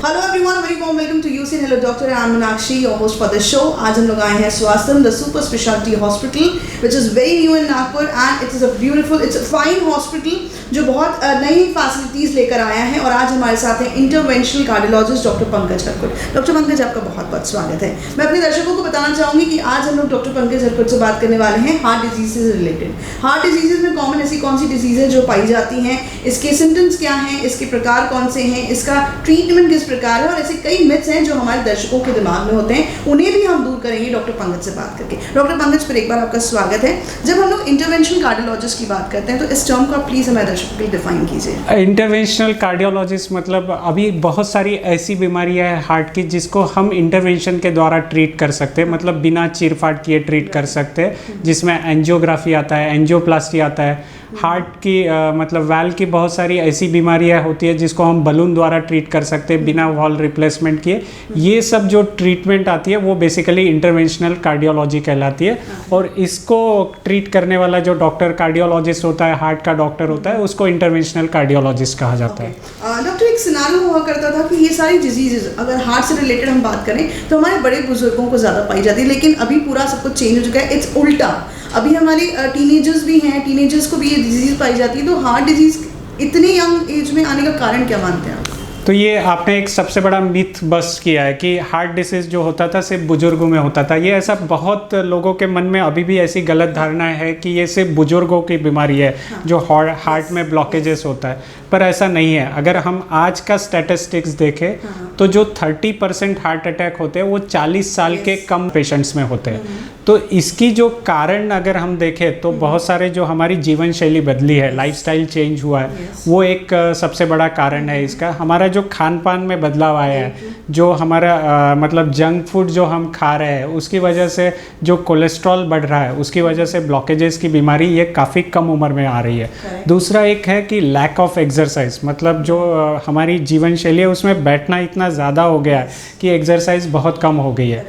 Hello everyone, very warm welcome to UC hello doctor. I am Meenakshi, your host for the show. आज हम लोग आए हैं Swasthyam the super speciality hospital which is very new in Nagpur and it is a beautiful, it's a fine hospital जो बहुत नई facilities लेकर आया है। और आज हमारे साथ हैं interventional cardiologist doctor Pankaj Harkut. Doctor Pankaj, आपका बहुत बहुत स्वागत है। मैं अपने दर्शकों को बताना चाहूँगी कि आज हम लोग डॉक्टर पंकज हरकुट से बात करने वाले हैं हार्ट डिजीज से रिलेटेड। हार्ट डिजीज़ में कॉमन ऐसी कौन सी डिजीज़ है जो पाई जाती हैं, इसके सिम्टम्स क्या हैं, इसके प्रकार कौन से हैं, इसका ट्रीटमेंट किस प्रकार है, और ऐसे कई मिथ्स हैं जो हमारे दर्शकों के दिमाग में होते हैं, उन्हें भी हम दूर करेंगे डॉक्टर पंकज से बात करके। डॉक्टर पंकज, फिर एक बार आपका स्वागत है। जब हम लोग इंटरवेंशनल कार्डियोलॉजिस्ट की बात करते हैं तो इस टर्म को आप प्लीज़ हमारे दर्शकों के लिए डिफाइन कीजिए। इंटरवेंशनल कार्डियोलॉजिस्ट मतलब अभी बहुत सारी ऐसी बीमारियां हैं हार्ट की जिसको हम इंटरवेंशन के द्वारा ट्रीट कर सकते हैं, मतलब बिना चीरफाड़ किए ट्रीट कर सकते हैं, जिसमें एंजियोग्राफी आता है, एंजियोप्लास्टी आता है। हार्ट की मतलब वाल्व की बहुत सारी ऐसी बीमारियां होती है जिसको हम बलून द्वारा ट्रीट कर सकते हैं बिना वॉल्व रिप्लेसमेंट किए। ये सब जो ट्रीटमेंट आती है वो बेसिकली इंटरवेंशनल कार्डियोलॉजी कहलाती है। और इसको ट्रीट करने वाला जो डॉक्टर कार्डियोलॉजिस्ट होता है, हार्ट का डॉक्टर होता है, उसको इंटरवेंशनल कार्डियोलॉजिस्ट कहा जाता है। डॉक्टर, एक सिनारियो हुआ करता था कि ये सारी डिजीजेज अगर हार्ट से रिलेटेड हम बात करें तो हमारे बड़े बुजुर्गों को ज़्यादा पाई जाती है, लेकिन अभी पूरा सब कुछ चेंज हो चुका है। इट्स उल्टा, अभी हमारे टीनेजर्स भी हैं, टीनेजर्स को भी ये डिजीज़ पाई जाती है। तो हार्ट डिजीज़ इतने यंग एज में आने का कारण क्या मानते हैं आप? तो ये आपने एक सबसे बड़ा मिथ बस्ट किया है कि हार्ट डिसीज़ जो होता था सिर्फ बुजुर्गों में होता था। ये ऐसा बहुत लोगों के मन में अभी भी ऐसी गलत धारणा है कि ये सिर्फ बुजुर्गों की बीमारी है, जो हार्ट में ब्लॉकेजेस होता है, पर ऐसा नहीं है। अगर हम आज का स्टैटिस्टिक्स देखें तो जो 30% हार्ट अटैक होते हैं वो 40 साल के कम पेशेंट्स में होते हैं। तो इसकी जो कारण अगर हम देखें तो बहुत सारे जो हमारी जीवन शैली बदली है, लाइफस्टाइल चेंज हुआ है, वो एक सबसे बड़ा कारण है इसका। हमारा जो खान पान में बदलाव आया है, जो हमारा मतलब जंक फूड जो हम खा रहे हैं, उसकी वजह से जो कोलेस्ट्रॉल बढ़ रहा है, उसकी वजह से ब्लॉकेजेस की बीमारी ये काफ़ी कम उम्र में आ रही है। दूसरा एक है कि लैक ऑफ एक्सरसाइज, मतलब जो हमारी जीवन शैली है उसमें बैठना इतना ज़्यादा हो गया है कि एक्सरसाइज बहुत कम हो गई है।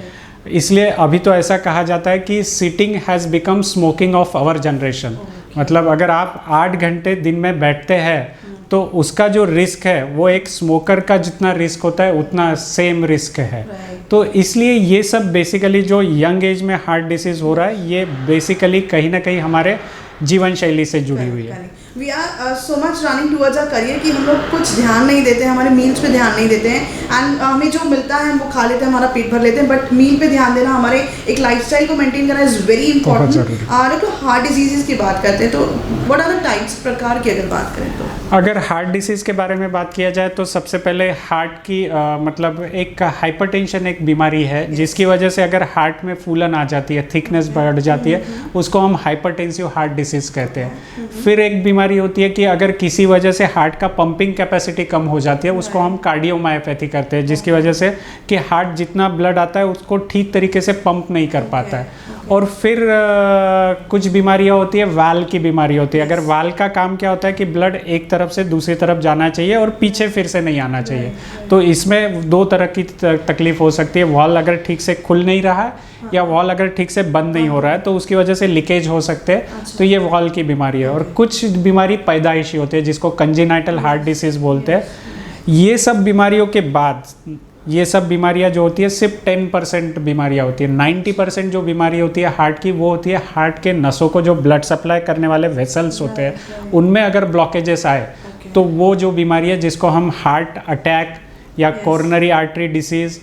इसलिए अभी तो ऐसा कहा जाता है कि sitting has become smoking of our generation. मतलब अगर आप 8 घंटे दिन में बैठते हैं तो उसका जो रिस्क है वो एक स्मोकर का जितना रिस्क होता है उतना सेम रिस्क है। तो इसलिए ये सब बेसिकली जो यंग एज में हार्ट डिसीज़ हो रहा है, ये बेसिकली कहीं ना कहीं हमारे जीवन शैली से जुड़ी हुई है। We are so much running towards our career कि हम लोग कुछ ध्यान नहीं देते हैं, हमारे मील्स पे ध्यान नहीं देते हैं, एंड हमें जो मिलता है हम वो खा लेते हैं, हमारा पेट भर लेते हैं, बट मील पे ध्यान देना, हमारे एक लाइफस्टाइल को मेंटेन करना is very important. Doctor, heart disease की बात करते हैं तो व्हाट आर द टाइप्स, प्रकार की अगर बात करें तो? अगर हार्ट डिसीज़ के बारे में बात किया जाए तो सबसे पहले हार्ट की मतलब एक हाइपरटेंशन एक बीमारी है जिसकी वजह से अगर हार्ट में फूलन आ जाती है, थिकनेस बढ़ जाती है, उसको हम हाइपरटेंसिव हार्ट डिसीज़ कहते हैं। फिर एक बीमारी होती है कि अगर किसी वजह से हार्ट का पंपिंग कैपेसिटी कम हो जाती है, उसको हम कार्डियोमायोपैथी करते हैं, जिसकी वजह से कि हार्ट जितना ब्लड आता है उसको ठीक तरीके से पंप नहीं कर पाता है। और फिर कुछ बीमारियां होती है, वाल्व की बीमारी होती है। अगर वाल्व का काम क्या होता है कि ब्लड एक तरफ से दूसरी तरफ जाना चाहिए और पीछे फिर से नहीं आना चाहिए, तो इसमें 2 तरह की तकलीफ हो सकती है। वाल्व अगर ठीक से खुल नहीं रहा है या वाल्व अगर ठीक से बंद नहीं हो रहा है तो उसकी वजह से लीकेज हो सकते हैं, तो ये वाल्व की बीमारी है। और कुछ बीमारी पैदाइशी होती है जिसको कंजेनाइटल हार्ट डिसीज़ बोलते हैं। ये सब बीमारियों के बाद ये सब बीमारियां जो होती है सिर्फ 10% बीमारियां होती है। 90% जो बीमारी होती है हार्ट की वो होती है हार्ट के नसों को जो ब्लड सप्लाई करने वाले वेसल्स होते हैं, उनमें अगर ब्लॉकेजेस आए तो वो जो बीमारी है जिसको हम हार्ट अटैक या कोरोनरी आर्टरी डिसीज़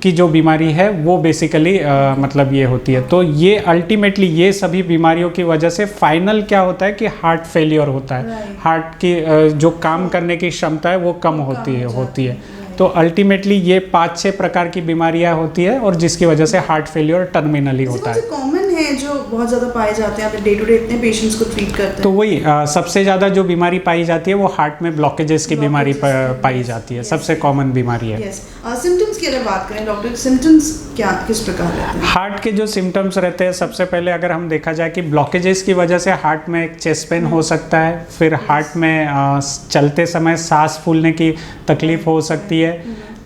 की जो बीमारी है वो बेसिकली मतलब ये होती है। तो ये अल्टीमेटली ये सभी बीमारियों की वजह से फाइनल क्या होता है कि हार्ट फेलियर होता है, हार्ट की जो काम करने की क्षमता है वो कम होती है। तो अल्टीमेटली ये 5-6 प्रकार की बीमारियां होती है और जिसकी वजह से हार्ट फेलियर टर्मिनली होता है। कॉमन है जो बहुत ज़्यादा पाए जाते हैं, आप डे टू डे इतने पेशेंट्स को ट्रीट करते हैं? तो वही सबसे ज़्यादा जो बीमारी पाई जाती है वो हार्ट में ब्लॉकेजेस की बीमारी पाई जाती है, सबसे कॉमन बीमारी है। सिम्टम्स की अगर बात करें डॉक्टर, सिम्टम्स क्या किस प्रकार रहते हैं? हार्ट के जो सिम्टम्स रहते हैं, सबसे पहले अगर हम देखा जाए कि ब्लॉकेजेस की वजह से हार्ट में एक चेस्ट पेन हो सकता है, फिर हार्ट में चलते समय सांस फूलने की तकलीफ हो सकती है,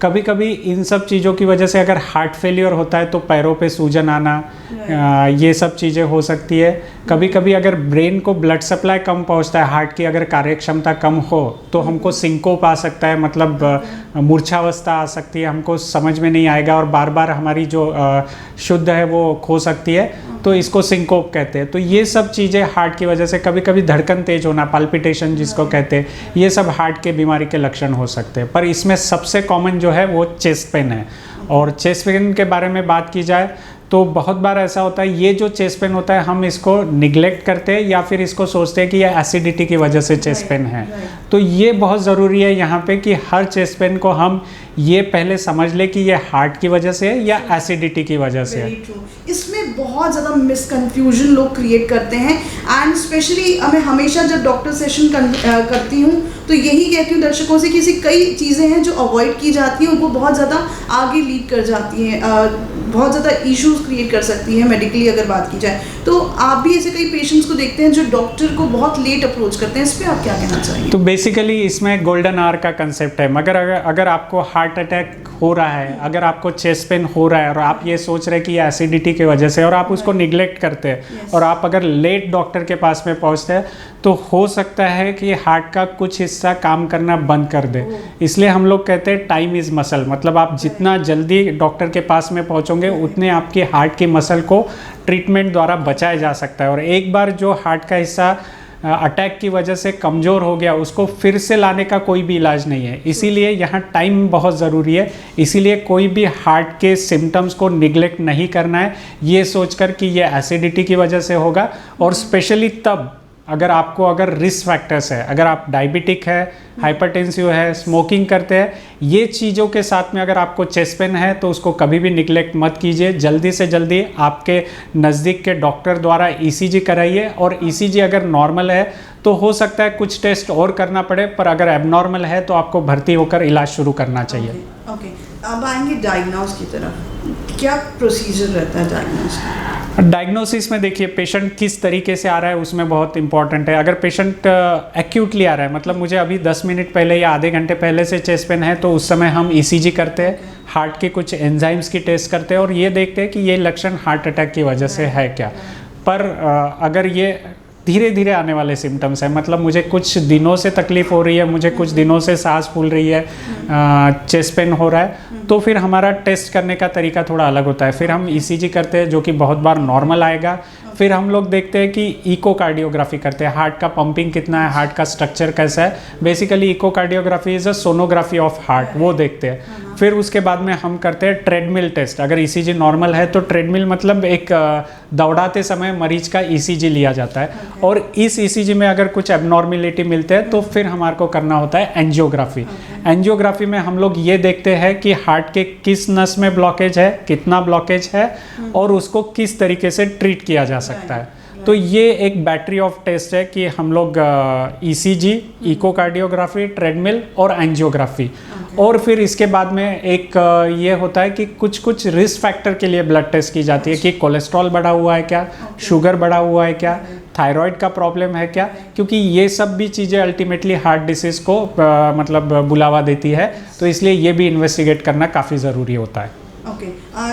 कभी कभी इन सब चीज़ों की वजह से अगर हार्ट फेलियर होता है तो पैरों पे सूजन आना, ये सब चीज़ें हो सकती है। कभी कभी अगर ब्रेन को ब्लड सप्लाई कम पहुंचता है, हार्ट की अगर कार्यक्षमता कम हो तो हमको सिंकोप आ सकता है, मतलब मूर्छावस्था आ सकती है, हमको समझ में नहीं आएगा और बार बार हमारी जो शुद्ध है वो खो सकती है, तो इसको सिंकोप कहते हैं। तो ये सब चीज़ें हार्ट की वजह से, कभी कभी धड़कन तेज होना, पाल्पिटेशन जिसको कहते हैं, ये सब हार्ट के बीमारी के लक्षण हो सकते हैं। पर इसमें सबसे कॉमन जो है वो चेस्ट पेन है। और चेस्ट पेन के बारे में बात की जाए तो बहुत बार ऐसा होता है, ये जो चेस्ट पेन होता है हम इसको निगलेक्ट करते हैं या फिर इसको सोचते हैं कि ये एसिडिटी की वजह से चेस्ट पेन है। तो ये बहुत ज़रूरी है यहाँ पे कि हर चेस्ट पेन को हम ये पहले समझ ले कि ये हार्ट की वजह से है या एसिडिटी की वजह से है। इसमें बहुत ज़्यादा मिसकन्फ्यूजन लोग क्रिएट करते हैं एंड स्पेशली मैं हमेशा जब डॉक्टर सेशन करती हूँ तो यही कहती हूँ दर्शकों से कि ऐसी कई चीज़ें हैं जो अवॉइड की जाती हैं, उनको बहुत ज़्यादा आगे लीड कर जाती हैं, बहुत ज़्यादा इश्यूज क्रिएट कर सकती हैं मेडिकली अगर बात की जाए। तो आप भी ऐसे कई पेशेंट्स को देखते हैं जो डॉक्टर को बहुत लेट अप्रोच करते हैं, इस पर आप क्या कहना चाहिए? तो बेसिकली इसमें गोल्डन आवर का कंसेप्ट है। मगर अगर आपको हार्ट अटैक हो रहा है, अगर आपको चेस्ट पेन हो रहा है और आप ये सोच रहे हैं कि ये एसिडिटी की वजह से और आप उसको निगलेक्ट करते हैं और आप अगर लेट डॉक्टर के पास में पहुंचते हैं तो हो सकता है कि हार्ट का कुछ हिस्सा काम करना बंद कर दे। इसलिए हम लोग कहते हैं टाइम इज़ मसल, मतलब आप जितना जल्दी डॉक्टर के पास में पहुंचोगे उतने आपकी हार्ट की मसल को ट्रीटमेंट द्वारा बचाया जा सकता है। और एक बार जो हार्ट का हिस्सा अटैक की वजह से कमज़ोर हो गया, उसको फिर से लाने का कोई भी इलाज नहीं है। इसीलिए यहाँ टाइम बहुत ज़रूरी है। इसीलिए कोई भी हार्ट के सिम्टम्स को निगलेक्ट नहीं करना है ये सोचकर कि ये एसिडिटी की वजह से होगा। और स्पेशली तब अगर रिस्क फैक्टर्स है, अगर आप डायबिटिक है, हाइपरटेंसिव है, स्मोकिंग करते हैं, ये चीज़ों के साथ में अगर आपको चेस्ट पेन है तो उसको कभी भी निगलेक्ट मत कीजिए। जल्दी से जल्दी आपके नज़दीक के डॉक्टर द्वारा ईसीजी कराइए। और ईसीजी अगर नॉर्मल है तो हो सकता है कुछ टेस्ट और करना पड़े, पर अगर एबनॉर्मल है तो आपको भर्ती होकर इलाज शुरू करना चाहिए। ओके, अब आएंगे डायग्नोस की तरफ। क्या प्रोसीजर रहता है डायग्नोस का? डायग्नोसिस में देखिए पेशेंट किस तरीके से आ रहा है उसमें बहुत इंपॉर्टेंट है। अगर पेशेंट एक्यूटली आ रहा है, मतलब मुझे अभी 10 मिनट पहले या आधे घंटे पहले से चेस्ट पेन है, तो उस समय हम ईसीजी करते हैं, हार्ट के कुछ एंजाइम्स की टेस्ट करते हैं और ये देखते हैं कि ये लक्षण हार्ट अटैक की वजह से है क्या। पर अगर ये धीरे धीरे आने वाले सिम्टम्स हैं, मतलब मुझे कुछ दिनों से तकलीफ़ हो रही है, मुझे कुछ दिनों से सांस फूल रही है, चेस्ट पेन हो रहा है, तो फिर हमारा टेस्ट करने का तरीका थोड़ा अलग होता है। फिर हम ईसीजी करते हैं जो कि बहुत बार नॉर्मल आएगा। फिर हम लोग देखते हैं कि इकोकार्डियोग्राफी करते हैं, हार्ट का पंपिंग कितना है, हार्ट का स्ट्रक्चर कैसा है। Basically echocardiography is a sonography of heart, वो देखते हैं। फिर उसके बाद में हम करते हैं ट्रेडमिल टेस्ट। अगर ईसीजी नॉर्मल है तो ट्रेडमिल मतलब एक दौड़ाते समय मरीज का ईसीजी लिया जाता है और इस ईसीजी में अगर कुछ एबनॉर्मेलिटी मिलते हैं तो फिर हमारे को करना होता है एंजियोग्राफी। एंजियोग्राफी में हम लोग ये देखते हैं कि हार्ट के किस नस में ब्लॉकेज है, कितना ब्लॉकेज है और उसको किस तरीके से ट्रीट किया जा सकता है। तो ये एक बैटरी ऑफ टेस्ट है कि हम लोग ईसीजी, इकोकार्डियोग्राफी, ट्रेडमिल और एंजियोग्राफी। और फिर इसके बाद में एक ये होता है कि कुछ रिस्क फैक्टर के लिए ब्लड टेस्ट की जाती है कि कोलेस्ट्रॉल बढ़ा हुआ है क्या, शुगर बढ़ा हुआ है क्या, थायराइड का प्रॉब्लम है क्या, क्योंकि ये सब भी चीज़ें अल्टीमेटली हार्ट डिसीज़ को मतलब बुलावा देती है। तो इसलिए ये भी इन्वेस्टिगेट करना काफ़ी ज़रूरी होता है। ओके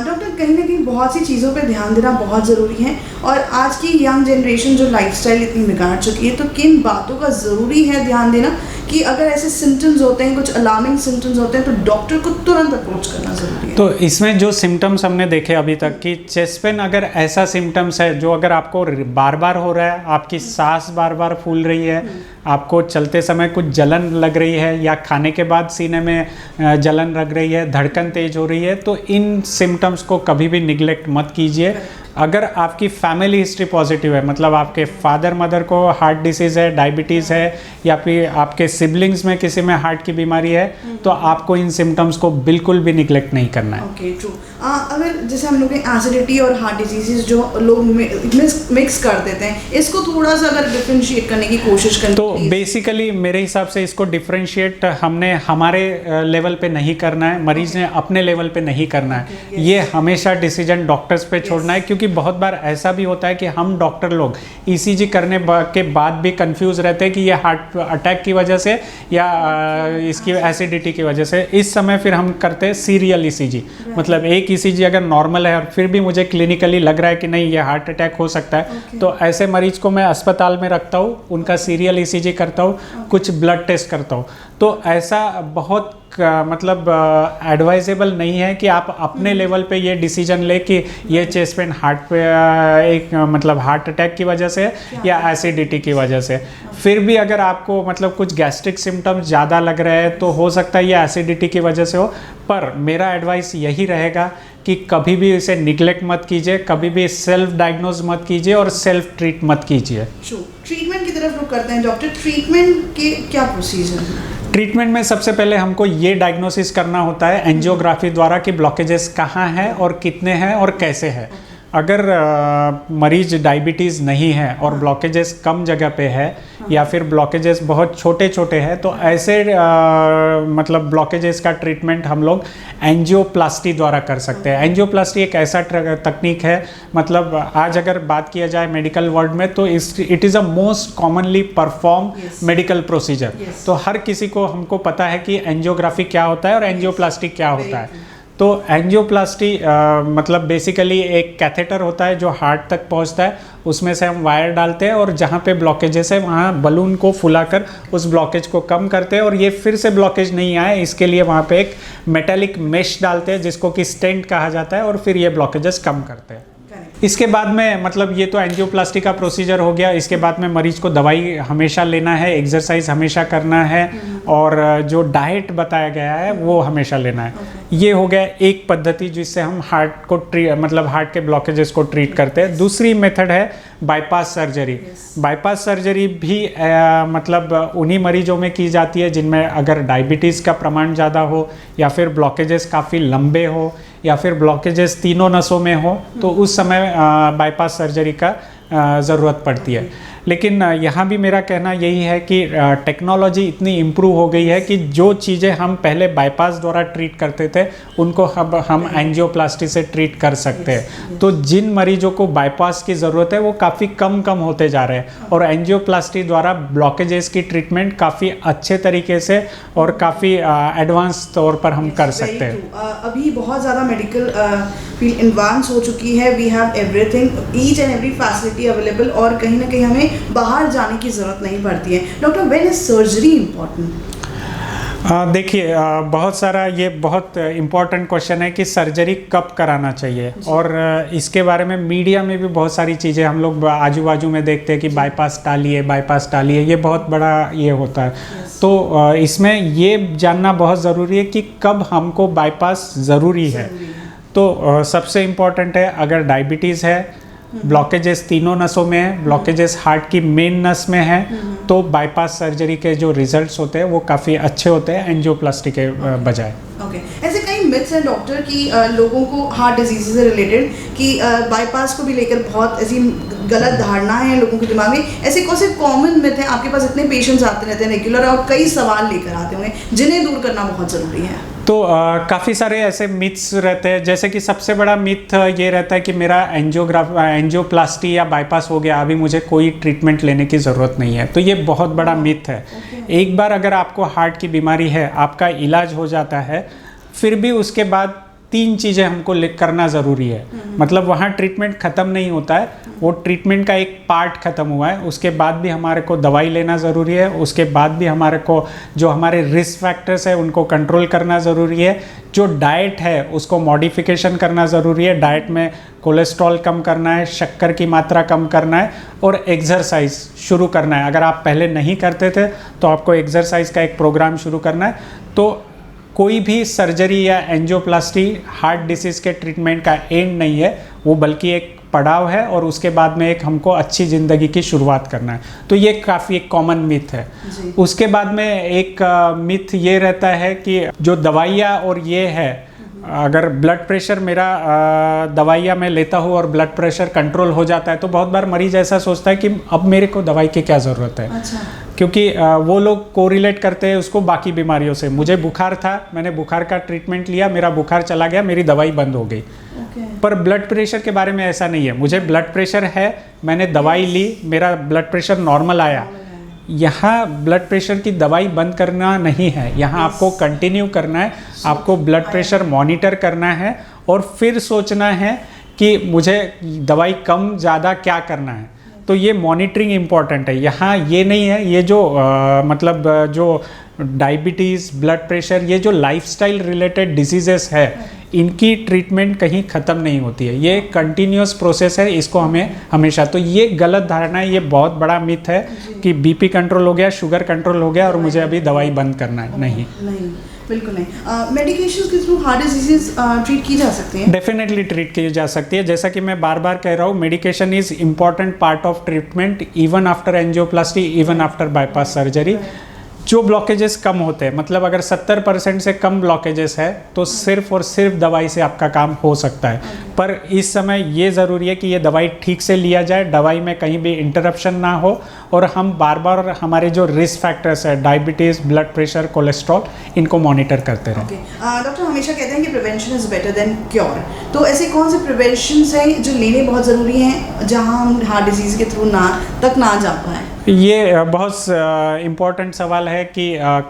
डॉक्टर, कहीं ना कहीं बहुत सी चीज़ों पे ध्यान देना बहुत ज़रूरी है और आज की यंग जनरेशन जो लाइफस्टाइल इतनी बिगाड़ चुकी है, तो किन बातों का ज़रूरी है ध्यान देना कि अगर ऐसे सिम्टम्स होते हैं, कुछ अलार्मिंग सिम्टम्स होते हैं, तो डॉक्टर को तुरंत अप्रोच करना ज़रूरी है? तो इसमें जो सिम्टम्स हमने देखे अभी तक कि चेस्ट पेन अगर ऐसा सिम्टम्स है जो अगर आपको बार बार हो रहा है, आपकी सांस बार बार फूल रही है, आपको चलते समय कुछ जलन लग रही है या खाने के बाद सीने में जलन लग रही है, धड़कन तेज हो रही है, तो इन सिम्टम्स को कभी भी निगलेक्ट मत कीजिए। अगर आपकी फैमिली हिस्ट्री पॉजिटिव है, मतलब आपके फादर मदर को हार्ट डिसीज़ है, डायबिटीज़ है या फिर आपके सिबलिंग्स में किसी में हार्ट की बीमारी है, तो आपको इन सिम्टम्स को बिल्कुल भी निगलेक्ट नहीं करना है। Okay, true. अगर जैसे हम लोग एसिडिटी और हार्ट डिजीज़ जो लोग मिक्स कर देते हैं, इसको थोड़ा सा अगर डिफरेंशिएट करने की कोशिश करें तो बेसिकली मेरे हिसाब से इसको डिफरेंशिएट हमने हमारे लेवल पे नहीं करना है, मरीज ने अपने लेवल पे नहीं करना है। ये हमेशा डिसीजन डॉक्टर्स पे छोड़ना है, क्योंकि बहुत बार ऐसा भी होता है कि हम डॉक्टर लोग ईसीजी करने के बाद भी कंफ्यूज रहते हैं कि ये हार्ट अटैक की वजह से या इसकी एसिडिटी की वजह से, इस समय फिर हम करते हैं सीरियल ईसीजी। मतलब एक ईसीजी अगर नॉर्मल है और फिर भी मुझे क्लिनिकली लग रहा है कि नहीं ये हार्ट अटैक हो सकता है, तो ऐसे मरीज को मैं अस्पताल में रखता हूँ, उनका सीरियल ईसीजी करता हूँ, कुछ ब्लड टेस्ट करता हूँ। तो ऐसा बहुत मतलब एडवाइजेबल नहीं है कि आप अपने लेवल पे ये डिसीजन ले कि ये चेस्ट पेन हार्ट पे एक मतलब हार्ट अटैक की वजह से या एसिडिटी की वजह से। फिर भी अगर आपको मतलब कुछ गैस्ट्रिक सिम्टम्स ज़्यादा लग रहे हैं तो हो सकता है ये एसिडिटी की वजह से हो, पर मेरा एडवाइस यही रहेगा कि कभी भी इसे निगलेक्ट मत कीजिए, कभी भी सेल्फ डायग्नोज मत कीजिए और सेल्फ ट्रीट मत कीजिए। ट्रीटमेंट की तरफ रुक करते हैं डॉक्टर, ट्रीटमेंट के क्या प्रोसीजर है? ट्रीटमेंट में सबसे पहले हमको ये डायग्नोसिस करना होता है एंजियोग्राफी द्वारा कि ब्लॉकेजेस कहाँ हैं और कितने हैं और कैसे हैं। अगर मरीज डायबिटीज़ नहीं है और ब्लॉकेजेस कम जगह पे है या फिर ब्लॉकेजेस बहुत छोटे छोटे हैं, तो ऐसे मतलब ब्लॉकेजेस का ट्रीटमेंट हम लोग एंजियोप्लास्टी द्वारा कर सकते हैं। एंजियोप्लास्टी एक ऐसा तकनीक है, मतलब आज अगर बात किया जाए मेडिकल वर्ल्ड में तो it is a most commonly perform medical procedure. तो हर किसी को हमको पता है कि एंजियोग्राफी क्या होता है और एंजियोप्लास्टी क्या होता है। तो एंजियोप्लास्टी मतलब बेसिकली एक कैथेटर होता है जो हार्ट तक पहुंचता है, उसमें से हम वायर डालते हैं और जहाँ पे ब्लॉकेजेस है वहाँ बलून को फुलाकर उस ब्लॉकेज को कम करते हैं, और ये फिर से ब्लॉकेज नहीं आए इसके लिए वहाँ पे एक मेटेलिक मेश डालते हैं जिसको कि स्टेंट कहा जाता है, और फिर ये ब्लॉकेजेस कम करते हैं। इसके बाद में मतलब ये तो एंजियोप्लास्टी का प्रोसीजर हो गया। इसके बाद में मरीज को दवाई हमेशा लेना है, एक्सरसाइज हमेशा करना है, और जो डाइट बताया गया है वो हमेशा लेना है। ये हो गया एक पद्धति जिससे हम हार्ट को मतलब हार्ट के ब्लॉकेजेस को ट्रीट करते हैं। दूसरी मेथड है बाईपास सर्जरी। बाईपास सर्जरी भी मतलब उन्हीं मरीजों में की जाती है जिनमें अगर डायबिटीज़ का प्रमाण ज़्यादा हो या फिर ब्लॉकेजेस काफ़ी लंबे हो या फिर ब्लॉकेजेस तीनों नसों में हो, तो उस समय बाईपास सर्जरी का ज़रूरत पड़ती है। लेकिन यहाँ भी मेरा कहना यही है कि टेक्नोलॉजी इतनी इम्प्रूव हो गई है कि जो चीज़ें हम पहले बाईपास द्वारा ट्रीट करते थे उनको अब हम एंजियोप्लास्टी से ट्रीट कर सकते हैं। तो जिन मरीजों को बाईपास की ज़रूरत है वो काफ़ी कम होते जा रहे हैं, और एंजियोप्लास्टी द्वारा ब्लॉकेजेस की ट्रीटमेंट काफ़ी अच्छे तरीके से और काफ़ी एडवांस तौर पर हम कर सकते हैं। अभी बहुत ज़्यादा मेडिकल फील्ड एडवांस हो चुकी है। We have everything, each and every facility available, और कहीं ना कहीं हमें बाहर जाने की ज़रूरत नहीं पड़ती है। Doctor, when is surgery important? देखिए बहुत सारा ये बहुत इम्पॉर्टेंट क्वेश्चन है कि सर्जरी कब कराना चाहिए, और इसके बारे में मीडिया में भी बहुत सारी चीज़ें हम लोग आजू बाजू में देखते हैं कि बाईपास टालिए, बाईपास टालिए, ये बहुत बड़ा ये होता है। तो इसमें ये जानना बहुत ज़रूरी है कि कब हमको बाईपास ज़रूरी है। तो सबसे इम्पॉर्टेंट है अगर डायबिटीज़ है, ब्लॉकेजेस तीनों नसों में है, ब्लॉकेजेस हार्ट की मेन नस में है, तो बाईपास सर्जरी के जो रिजल्ट्स होते हैं वो काफ़ी अच्छे होते हैं एंजियोप्लास्टी के बजाय। ओके, ऐसे कई मिथ्स हैं डॉक्टर कि लोगों को हार्ट डिजीज से रिलेटेड कि बाईपास को भी लेकर बहुत ऐसी गलत धारणा है लोगों के दिमाग में। ऐसे कौन से कॉमन मिथ हैं? आपके पास इतने पेशेंट्स आते रहते हैं रेगुलर और कई सवाल लेकर आते होंगे जिन्हें दूर करना बहुत ज़रूरी है। तो काफ़ी सारे ऐसे मिथ्स रहते हैं, जैसे कि सबसे बड़ा मिथ ये रहता है कि मेरा एंजियोप्लास्टी या बाईपास हो गया, अभी मुझे कोई ट्रीटमेंट लेने की ज़रूरत नहीं है। तो ये बहुत बड़ा मिथ है। एक बार अगर आपको हार्ट की बीमारी है, आपका इलाज हो जाता है, फिर भी उसके बाद 3 चीज़ें हमको करना ज़रूरी है। मतलब वहाँ ट्रीटमेंट ख़त्म नहीं होता है, वो ट्रीटमेंट का एक पार्ट ख़त्म हुआ है, उसके बाद भी हमारे को दवाई लेना ज़रूरी है, उसके बाद भी हमारे को जो हमारे रिस्क फैक्टर्स है उनको कंट्रोल करना ज़रूरी है, जो डाइट है उसको मॉडिफिकेशन करना ज़रूरी है, डाइट में कोलेस्ट्रॉल कम करना है, शक्कर की मात्रा कम करना है, और एक्सरसाइज शुरू करना है। अगर आप पहले नहीं करते थे तो आपको एक्सरसाइज का एक प्रोग्राम शुरू करना है। तो कोई भी सर्जरी या एंजियोप्लास्टी हार्ट डिसीज़ के ट्रीटमेंट का एंड नहीं है, वो बल्कि एक पड़ाव है, और उसके बाद में एक हमको अच्छी ज़िंदगी की शुरुआत करना है। तो ये काफ़ी एक कॉमन मिथ है। उसके बाद में एक मिथ ये रहता है कि जो दवाइयाँ और ये है, अगर ब्लड प्रेशर मेरा दवाइयाँ मैं लेता हूँ और ब्लड प्रेशर कंट्रोल हो जाता है, तो बहुत बार मरीज ऐसा सोचता है कि अब मेरे को दवाई की क्या ज़रूरत है। अच्छा। क्योंकि वो लोग कोरिलेट करते हैं उसको बाकी बीमारियों से। मुझे बुखार था, मैंने बुखार का ट्रीटमेंट लिया, मेरा बुखार चला गया, मेरी दवाई बंद हो गई। पर ब्लड प्रेशर के बारे में ऐसा नहीं है। मुझे ब्लड प्रेशर है, मैंने दवाई ली, मेरा ब्लड प्रेशर नॉर्मल आया, यहाँ ब्लड प्रेशर की दवाई बंद करना नहीं है, यहाँ आपको कंटिन्यू करना है, आपको ब्लड प्रेशर मॉनिटर करना है और फिर सोचना है कि मुझे दवाई कम ज़्यादा क्या करना है। तो ये मॉनिटरिंग इम्पॉर्टेंट है। यहाँ ये नहीं है, ये जो जो डायबिटीज़, ब्लड प्रेशर, ये जो लाइफस्टाइल रिलेटेड डिजीजेस है, इनकी ट्रीटमेंट कहीं ख़त्म नहीं होती है, ये कंटिन्यूस प्रोसेस है। इसको हमें हमेशा, तो ये गलत धारणा है, ये बहुत बड़ा मिथ है कि बीपी कंट्रोल हो गया, शुगर कंट्रोल हो गया और मुझे अभी दवाई बंद करना है। नहीं, बिल्कुल नहीं। मेडिकेशंस के थ्रू हार्ट डिजीजेस ट्रीट की जा सकती हैं? डेफिनेटली ट्रीट की जा सकती है। जैसा कि मैं बार बार कह रहा हूँ, medication is important part of treatment, even after angioplasty, even after bypass surgery. जो ब्लॉकेजेस कम होते हैं, मतलब अगर 70% से कम ब्लॉकेजेस है तो सिर्फ और सिर्फ दवाई से आपका काम हो सकता है। पर इस समय ये ज़रूरी है कि ये दवाई ठीक से लिया जाए, दवाई में कहीं भी इंटरप्शन ना हो और हम बार बार हमारे जो रिस्क फैक्टर्स है, डायबिटीज़, ब्लड प्रेशर, कोलेस्ट्रॉल, इनको मॉनिटर करते रहें। डॉक्टर हमेशा कहते हैं कि prevention is better than cure, तो ऐसे कौन से प्रिवेंशंस हैं जो लेने बहुत ज़रूरी हैं जहां हम हार्ट डिजीज़ के थ्रू ना जा पाएँ? ये बहुत इम्पॉर्टेंट सवाल है कि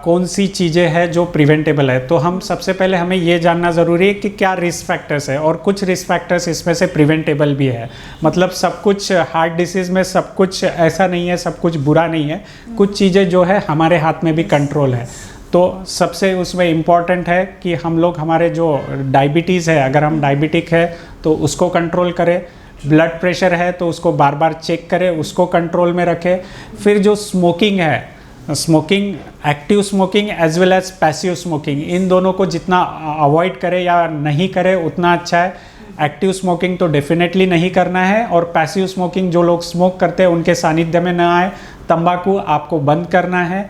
कौन सी चीज़ें हैं जो प्रिवेंटेबल है। तो हम सबसे पहले हमें ये जानना ज़रूरी है कि क्या रिस्क फैक्टर्स है, और कुछ रिस्क फैक्टर्स इसमें से प्रिवेंटेबल भी है। मतलब सब कुछ हार्ट डिसीज़ में सब कुछ ऐसा नहीं है, सब कुछ बुरा नहीं है, कुछ चीज़ें जो है हमारे हाथ में भी कंट्रोल है। तो सबसे उसमें इम्पॉर्टेंट है कि हम लोग हमारे जो डायबिटीज़ है, अगर हम डायबिटिक है तो उसको कंट्रोल करें, ब्लड प्रेशर है तो उसको बार बार चेक करें, उसको कंट्रोल में रखें। फिर जो स्मोकिंग है, smoking, active smoking as well as passive smoking, इन दोनों को जितना अवॉइड करें या नहीं करें उतना अच्छा है। एक्टिव स्मोकिंग तो डेफिनेटली नहीं करना है, और पैसिव स्मोकिंग जो लोग स्मोक करते हैं उनके सानिध्य में ना आए। तंबाकू आपको बंद करना है।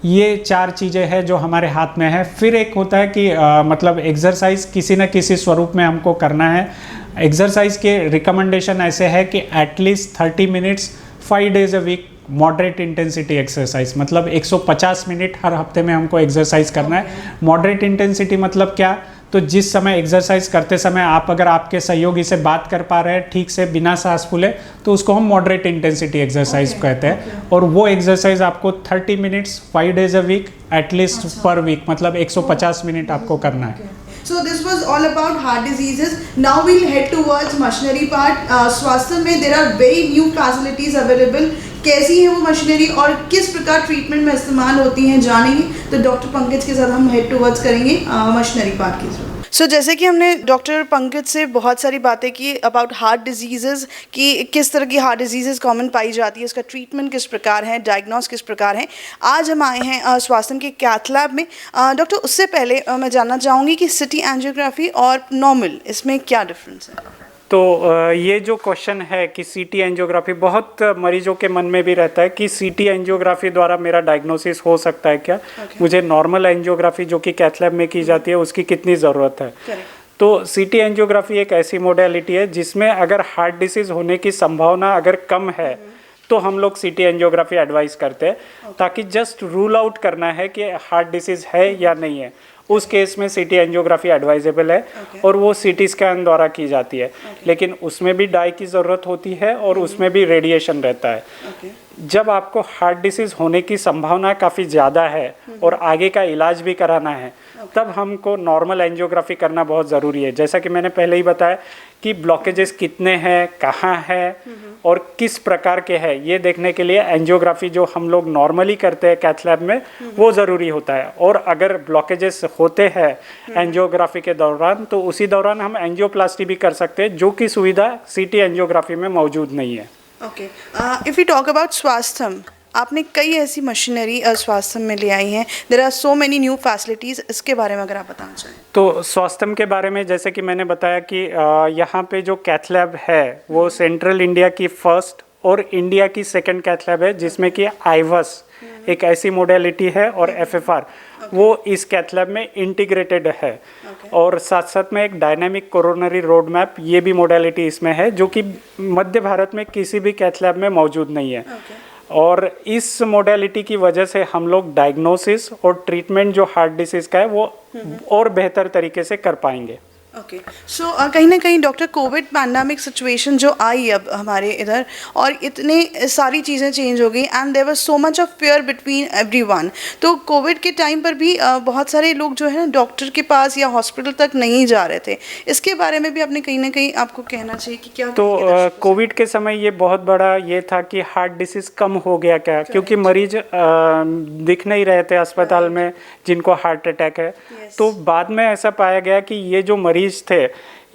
ये 4 चीज़ें हैं जो हमारे हाथ में है। फिर एक होता है कि मतलब एक्सरसाइज किसी न किसी स्वरूप में हमको करना है। एक्सरसाइज के रिकमेंडेशन ऐसे है कि at least 30 minutes 5 days a week moderate intensity exercise, मतलब 150 मिनट हर हफ्ते में हमको एक्सरसाइज करना है। मॉडरेट इंटेंसिटी मतलब क्या? तो जिस समय एक्सरसाइज करते समय आप अगर आपके सहयोगी से बात कर पा रहे हैं ठीक से बिना सांस फूले, तो उसको हम मॉडरेट इंटेंसिटी एक्सरसाइज कहते हैं। और वो एक्सरसाइज आपको 30 minutes 5 days a week at least per week, मतलब 150 मिनट आपको करना है। So this was all about heart diseases. Now we'll head towards machinery part. स्वास्थ्य में there are very new facilities available. कैसी है वो मशीनरी और किस प्रकार ट्रीटमेंट में इस्तेमाल होती हैं जानेंगे। तो डॉक्टर पंकज के साथ हम हेड टूवर्ड्स करेंगे मशीनरी पार्ट की तरफ। सो जैसे कि हमने डॉक्टर पंकज से बहुत सारी बातें की अबाउट हार्ट डिजीज़ की, किस तरह की हार्ट डिजीज़ कॉमन पाई जाती है, उसका ट्रीटमेंट किस प्रकार है, डायग्नोस किस प्रकार है। आज हम आए हैं स्वास्थ्य के कैथ लैब में। डॉक्टर, उससे पहले मैं जानना चाहूँगी कि सिटी एंजियोग्राफी और नॉर्मल, इसमें क्या डिफरेंस है? तो ये जो क्वेश्चन है कि सीटी एंजियोग्राफी, बहुत मरीजों के मन में भी रहता है कि सीटी एंजियोग्राफी द्वारा मेरा डायग्नोसिस हो सकता है क्या? मुझे नॉर्मल एंजियोग्राफी जो कि कैथ लैब में की जाती है उसकी कितनी ज़रूरत है? तो सीटी एंजियोग्राफी एक ऐसी मोडेलिटी है जिसमें अगर हार्ट डिसीज़ होने की संभावना अगर कम है तो हम लोग सीटी एंजियोग्राफी एडवाइस करते हैं, ताकि जस्ट रूल आउट करना है कि हार्ट डिसीज़ है या नहीं है। उस केस में सीटी एंजियोग्राफी एडवाइजेबल है और वो सीटी स्कैन द्वारा की जाती है। लेकिन उसमें भी डाई की ज़रूरत होती है और उसमें भी रेडिएशन रहता है। जब आपको हार्ट डिसीज़ होने की संभावना काफ़ी ज़्यादा है और आगे का इलाज भी कराना है, तब हमको नॉर्मल एंजियोग्राफी करना बहुत ज़रूरी है। जैसा कि मैंने पहले ही बताया कि ब्लॉकेजेस कितने हैं, कहाँ हैं और किस प्रकार के हैं, ये देखने के लिए एंजियोग्राफी जो हम लोग नॉर्मली करते हैं कैथ लैब में वो ज़रूरी होता है। और अगर ब्लॉकेजेस होते हैं एंजियोग्राफी के दौरान, तो उसी दौरान हम एंजियोप्लास्टी भी कर सकते हैं, जो कि सुविधा सीटी एंजियोग्राफी में मौजूद नहीं है। Okay, if you talk about Swasthyam, आपने कई ऐसी मशीनरी स्वास्थ्य में ले आई हैं, there are so many new facilities, इसके बारे में अगर आप बताना चाहें। तो स्वास्थ्यम के बारे में जैसे कि मैंने बताया कि यहाँ पे जो कैथ लैब है वो सेंट्रल इंडिया की फर्स्ट और इंडिया की सेकंड कैथ लैब है, जिसमें कि आईवस एक ऐसी मोडेलिटी है और एफएफआर वो इस कैथ लैब में इंटीग्रेटेड है। और साथ साथ में एक डायनामिक कोरोनरी रोड मैप, ये भी मोडेलिटी इसमें है, जो कि मध्य भारत में किसी भी कैथ लैब में मौजूद नहीं है। और इस मोडेलिटी की वजह से हम लोग डायग्नोसिस और ट्रीटमेंट जो हार्ट डिसीज़ का है वो और बेहतर तरीके से कर पाएंगे। ओके सो कहीं ना कहीं डॉक्टर कोविड पैंडमिक सिचुएशन जो आई अब हमारे इधर और इतने सारी चीज़ें चेंज हो गई and there was so much of fear between everyone. तो कोविड के टाइम पर भी बहुत सारे लोग जो है ना डॉक्टर के पास या हॉस्पिटल तक नहीं जा रहे थे। इसके बारे में भी आपने कहीं ना कहीं आपको कहना चाहिए कि क्या तो कोविड के समय ये बहुत बड़ा ये था कि हार्ट डिसीज़ कम हो गया क्या, क्योंकि मरीज दिख नहीं रहे थे अस्पताल में जिनको हार्ट अटैक है। तो बाद में ऐसा पाया गया कि ये जो मरीज थे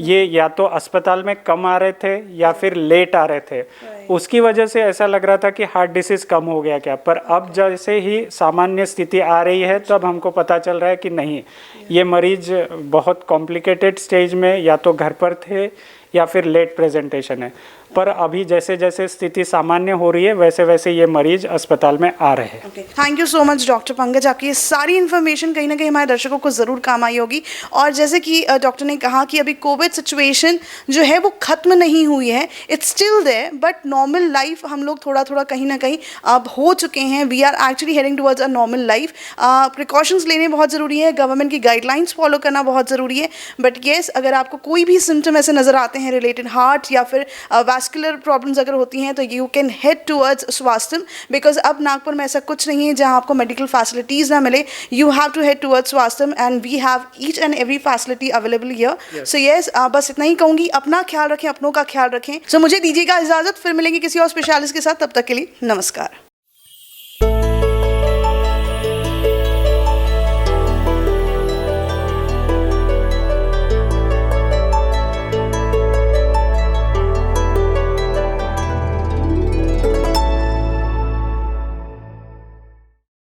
ये या तो अस्पताल में कम आ रहे थे या फिर लेट आ रहे थे, उसकी वजह से ऐसा लग रहा था कि हार्ट डिसीज़ कम हो गया क्या। पर अब जैसे ही सामान्य स्थिति आ रही है तब हमको पता चल रहा है कि नहीं, ये मरीज बहुत कॉम्प्लिकेटेड स्टेज में या तो घर पर थे या फिर लेट प्रेजेंटेशन है। पर अभी जैसे जैसे स्थिति सामान्य हो रही है वैसे वैसे ये मरीज अस्पताल में आ रहे हैं। Thank you so much doctor Pankaj, आपकी ये सारी इन्फॉर्मेशन कहीं ना कहीं हमारे दर्शकों को ज़रूर काम आई होगी। और जैसे कि डॉक्टर ने कहा कि अभी कोविड सिचुएशन जो है वो ख़त्म नहीं हुई है, it's still there, but normal life हम लोग थोड़ा थोड़ा कहीं ना कहीं अब हो चुके हैं। We are actually heading towards a normal life. Precautions लेने बहुत ज़रूरी है, गवर्नमेंट की गाइडलाइंस फॉलो करना बहुत ज़रूरी है। बट येस, अगर आपको कोई भी सिम्टम ऐसे नज़र आते हैं रिलेटेड हार्ट या फिर वैस्कुलर प्रॉब्लम्स अगर होती हैं तो you can head towards Swasthyam, because अब नागपुर में ऐसा कुछ नहीं है जहां आपको मेडिकल फैसिलिटीज़ ना मिले। You have to head towards Swasthyam and we have each and every facility available here. So yes, बस इतना ही कहूँगी, अपना ख्याल रखें, अपनों का ख्याल रखें। सो मुझे दीजिएगा इजाज़त, फिर मिलेंगे किसी और स्पेशलिस्ट के साथ। तब तक के लिए नमस्कार।